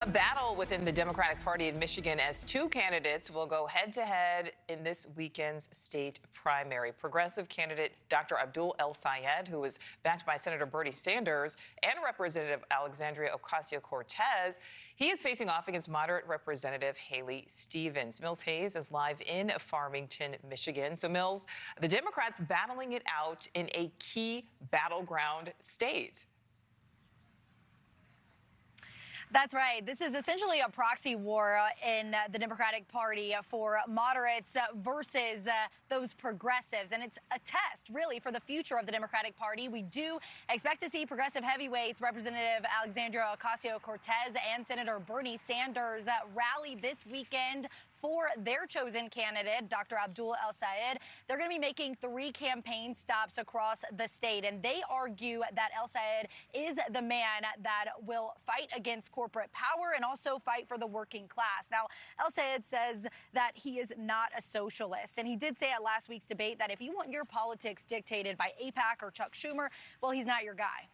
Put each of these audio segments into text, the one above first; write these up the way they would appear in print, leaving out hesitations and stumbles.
Battle within the Democratic Party in Michigan as two candidates will go head-to-head in this weekend's state primary. Progressive candidate Dr. Abdul El Sayed, who is backed by Senator Bernie Sanders, and Representative Alexandria Ocasio-Cortez, he is facing off against moderate Representative Haley Stevens. Mills Hayes is live in Farmington, Michigan. So, Mills, the Democrats battling it out in a key battleground state. That's right. This is essentially a proxy war in the Democratic Party for moderates versus those progressives. And it's a test, really, for the future of the Democratic Party. We do expect to see progressive heavyweights, Representative Alexandria Ocasio-Cortez and Senator Bernie Sanders, rally this weekend for their chosen candidate, Dr. Abdul El Sayed. They're going to be making 3 campaign stops across the state, and they argue that El Sayed is the man that will fight against corporate power and also fight for the working class. Now, El Sayed says that he is not a socialist, and he did say at last week's debate that if you want your politics dictated by AIPAC or Chuck Schumer, well, he's not your guy.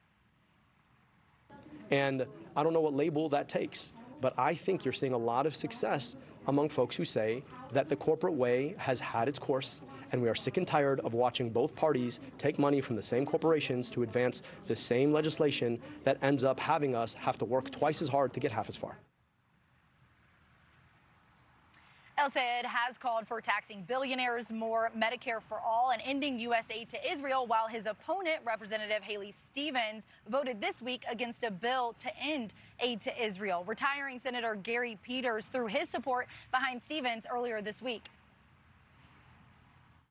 And I don't know what label that takes, but I think you're seeing a lot of success among folks who say that the corporate way has had its course, and we are sick and tired of watching both parties take money from the same corporations to advance the same legislation that ends up having us have to work twice as hard to get half as far. El Sayed has called for taxing billionaires more, Medicare for all, and ending U.S. aid to Israel, while his opponent, Representative Haley Stevens, voted this week against a bill to end aid to Israel. Retiring Senator Gary Peters threw his support behind Stevens earlier this week.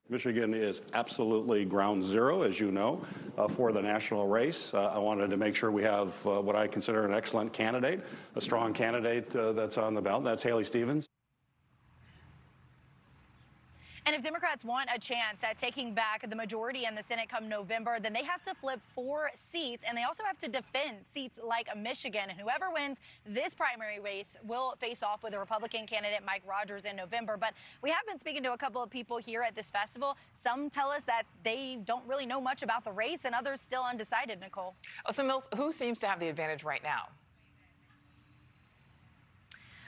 Michigan is absolutely ground zero, as you know, for the national race. I wanted to make sure we have what I consider an excellent candidate, a strong candidate that's on the ballot. That's Haley Stevens. And if Democrats want a chance at taking back the majority in the Senate come November, then they have to flip 4 seats, and they also have to defend seats like Michigan. And whoever wins this primary race will face off with the Republican candidate Mike Rogers in November. But we have been speaking to a couple of people here at this festival. Some tell us that they don't really know much about the race, and others still undecided, Nicole. Oh, so, Mills, who seems to have the advantage right now?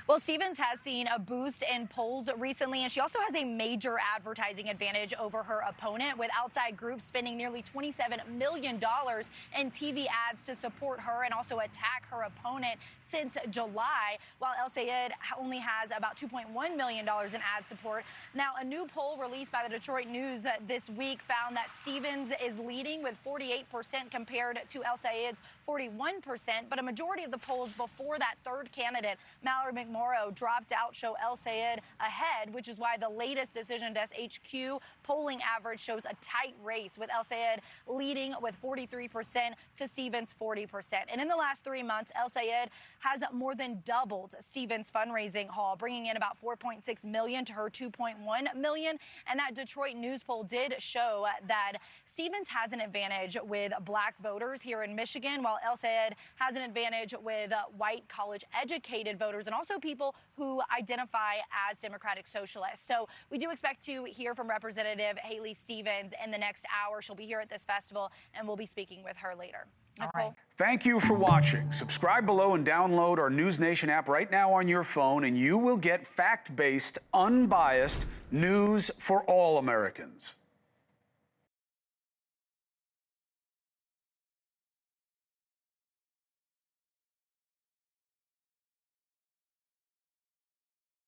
Well, Stevens has seen a boost in polls recently, and she also has a major advertising advantage over her opponent, with outside groups spending nearly $27 million in TV ads to support her and also attack her opponent since July, while El Sayed only has about $2.1 million in ad support. Now, a new poll released by the Detroit News this week found that Stevens is leading with 48% compared to El Sayed's 41%, but a majority of the polls before that third candidate, Mallory McMorrow, dropped out show El Sayed ahead, which is why the latest Decision Desk HQ polling average shows a tight race, with El Sayed leading with 43% to Stevens' 40%. And in the last 3 months, El Sayed has more than doubled Stevens' fundraising haul, bringing in about $4.6 million to her $2.1 million. And that Detroit News poll did show that Stevens has an advantage with black voters here in Michigan, while El Sayed has an advantage with white college-educated voters and also people who identify as Democratic Socialists. So we do expect to hear from Representative Haley Stevens in the next hour. She'll be here at this festival, and we'll be speaking with her later. All right. Thank you for watching. Subscribe below and download our NewsNation app right now on your phone, and you will get fact-based, unbiased news for all Americans.